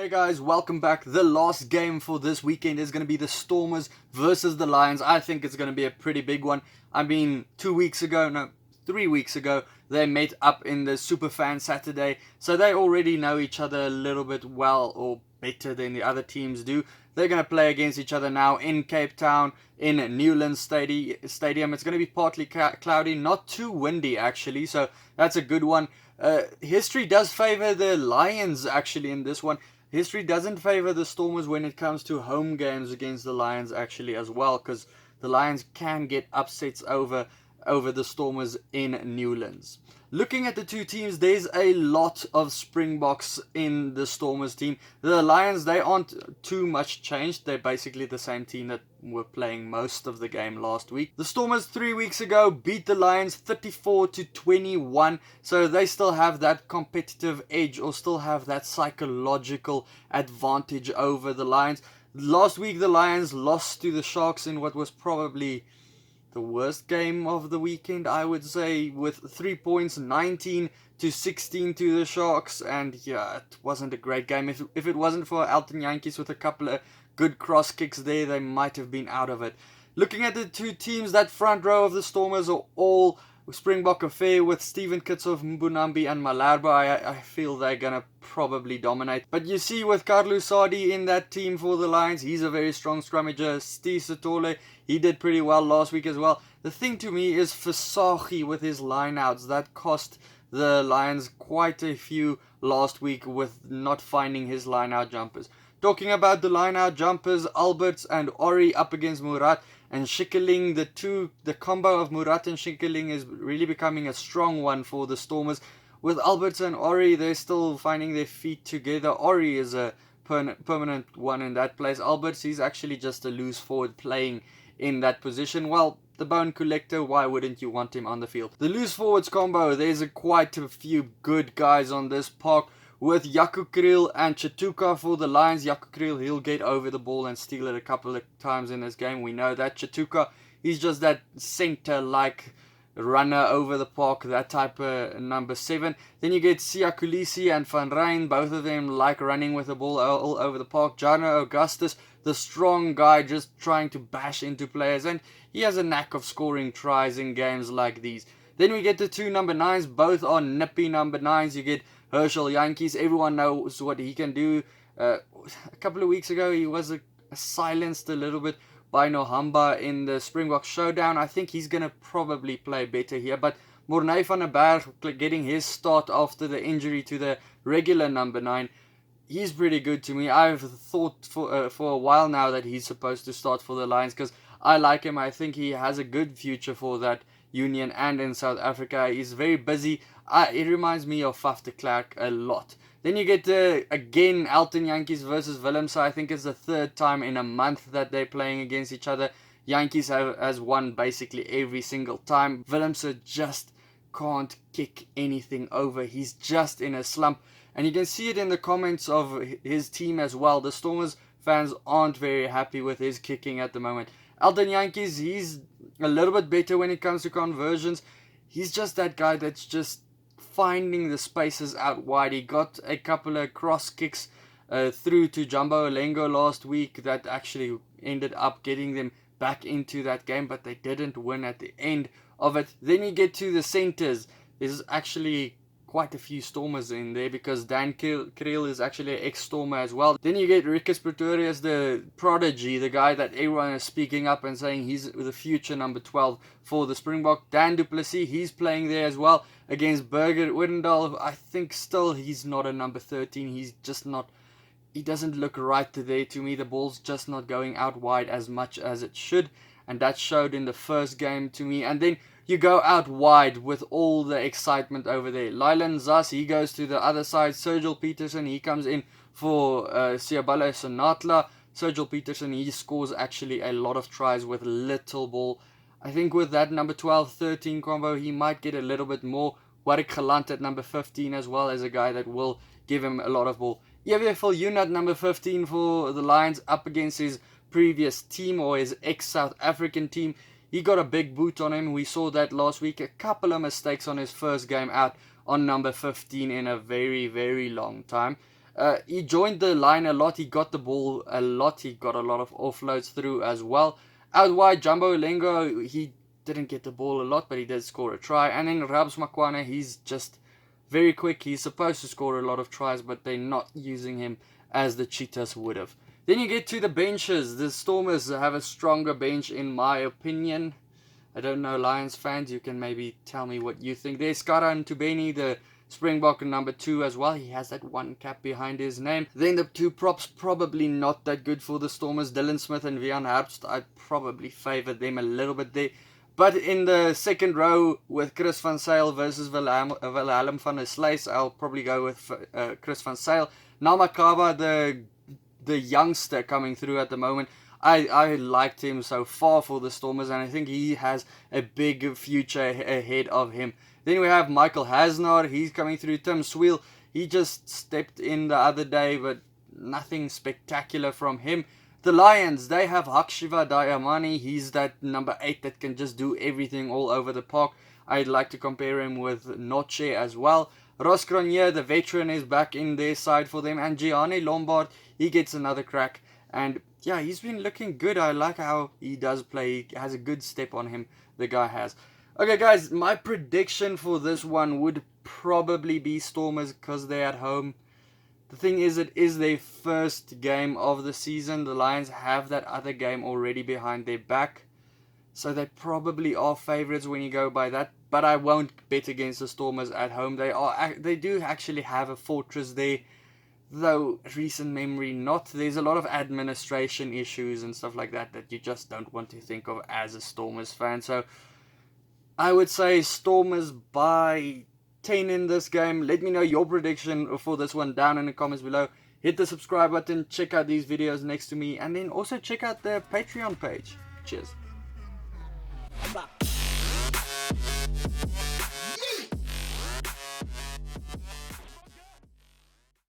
Hey guys, welcome back. The last game for this weekend is going to be the Stormers versus the Lions. I think it's going to be a pretty big one. I mean, 3 weeks ago, they met up in the Superfan Saturday, so they already know each other a little bit well, or better than the other teams do. They're going to play against each other now in Cape Town, in Newlands Stadium. It's going to be partly cloudy, not too windy actually, so that's a good one. History does favor the Lions actually in this one. History doesn't favor the Stormers when it comes to home games against the Lions actually as well, because the Lions can get upsets over the Stormers in Newlands. Looking at the two teams, there's a lot of Springboks in the Stormers team. The Lions, they aren't too much changed. They're basically the same team that were playing most of the game last week. The Stormers 3 weeks ago beat the Lions 34-21, so they still have that competitive edge, or still have that psychological advantage over the Lions. Last week the Lions lost to the Sharks in what was probably the worst game of the weekend, I would say, with 3 points, 19-16 to the Sharks, and yeah, it wasn't a great game. If it wasn't for Elton Yankees with a couple of good cross kicks there, they might have been out of it. Looking at the two teams, that front row of the Stormers are all Springbok affair with Steven Kitshoff, Mbunambi and Malherbe. I feel they're going to probably dominate. But you see with Carlo Sardi in that team for the Lions, he's a very strong scrummager. Steve Sitole, he did pretty well last week as well. The thing to me is Visagie with his lineouts. That cost the Lions quite a few last week with not finding his lineout jumpers. Talking about the lineout jumpers, Alberts and Ori up against Murat and Schikkeling. The combo of Murat and Schikkeling is really becoming a strong one for the Stormers. With Alberts and Ori, they're still finding their feet together. Ori is a permanent one in that place. Alberts, he's actually just a loose forward playing in that position. Well, the bone collector, why wouldn't you want him on the field? The loose forwards combo, there's quite a few good guys on this park. With Jaco Kriel and Chatuka for the Lions. Jaco Kriel, he'll get over the ball and steal it a couple of times in this game. We know that. Chatuka, he's just that center-like runner over the park, that type of number 7. Then you get Siya Kolisi and Van Ryn. Both of them like running with the ball all over the park. Jarno Augustus, the strong guy, just trying to bash into players. And he has a knack of scoring tries in games like these. Then we get the two number 9s. Both are nippy number 9s. You get Herschel Yankees. Everyone knows what he can do. A couple of weeks ago, he was silenced a little bit by Nohamba in the Springbok Showdown. I think he's going to probably play better here. But Mornay van der Berg getting his start after the injury to the regular number 9. He's pretty good to me. I've thought for a while now that he's supposed to start for the Lions because I like him. I think he has a good future for that union and in South Africa. He's very busy. It reminds me of Faf de Klerk a lot. Then you get again Elton Yankees versus Willemse. I think it's the third time in a month that they're playing against each other. Yankees has won basically every single time. Willemse just can't kick anything over. He's just in a slump. And you can see it in the comments of his team as well. The Stormers fans aren't very happy with his kicking at the moment. Elton Yankees, he's a little bit better when it comes to conversions. He's just that guy that's just finding the spaces out wide. He got a couple of cross kicks through to Jumbo Olengo last week that actually ended up getting them back into that game, but they didn't win at the end of it. Then you get to the centers. There's actually quite a few Stormers in there because Dan Kriel is actually an ex-Stormer as well. Then you get Rikus Pretorius, the prodigy, the guy that everyone is speaking up and saying he's the future number 12 for the Springbok. Dan du Plessis, he's playing there as well against Birger Odendaal. I think still he's not a number 13. He's just not, he doesn't look right there to me. The ball's just not going out wide as much as it should, and that showed in the first game to me. And then you go out wide with all the excitement over there. Lylan Zas, he goes to the other side. Sergil Peterson, he comes in for Siabalo Sonatla. Sergil Peterson, he scores actually a lot of tries with little ball. I think with that number 12-13 combo, he might get a little bit more. Warwick Gelant at number 15 as well as a guy that will give him a lot of ball. Javier Viljoen at number 15 for the Lions up against his previous team or his ex-South African team. He got a big boot on him. We saw that last week. A couple of mistakes on his first game out on number 15 in a very, very long time. He joined the line a lot. He got the ball a lot. He got a lot of offloads through as well. Out wide, Jumbo Lengo, he didn't get the ball a lot, but he did score a try. And then Rabs Makwana, he's just very quick. He's supposed to score a lot of tries, but they're not using him as the Cheetahs would have. Then you get to the benches. The Stormers have a stronger bench in my opinion. I don't know, Lions fans, you can maybe tell me what you think. There's Skara Ntubeni, the Springbok number 2 as well. He has that 1 cap behind his name. Then the 2 props, probably not that good for the Stormers. Dylan Smith and Vian Herbst, I'd probably favour them a little bit there. But in the second row with Chris van Zyl versus Willem van der Sluys, I'll probably go with Chris van Zyl. Namakaba, the youngster coming through at the moment, I liked him so far for the Stormers, and I think he has a big future ahead of him. Then we have Michael Hasnar, he's coming through. Tim Sweel, he just stepped in the other day, but nothing spectacular from him. The Lions, they have Hakshiva Dayamani, he's that number 8 that can just do everything all over the park. I'd like to compare him with Noche as well. Ross Cronje, the veteran, is back in their side for them. And Gianni Lombard, he gets another crack. And yeah, he's been looking good. I like how he does play. He has a good step on him, the guy has. Okay, guys, my prediction for this one would probably be Stormers because they're at home. The thing is, it is their first game of the season. The Lions have that other game already behind their back. So they probably are favourites when you go by that. But I won't bet against the Stormers at home. They do actually have a fortress there. Though, recent memory not. There's a lot of administration issues and stuff like that you just don't want to think of as a Stormers fan. So, I would say Stormers by 10 in this game. Let me know your prediction for this one down in the comments below. Hit the subscribe button. Check out these videos next to me. And then also check out the Patreon page. Cheers.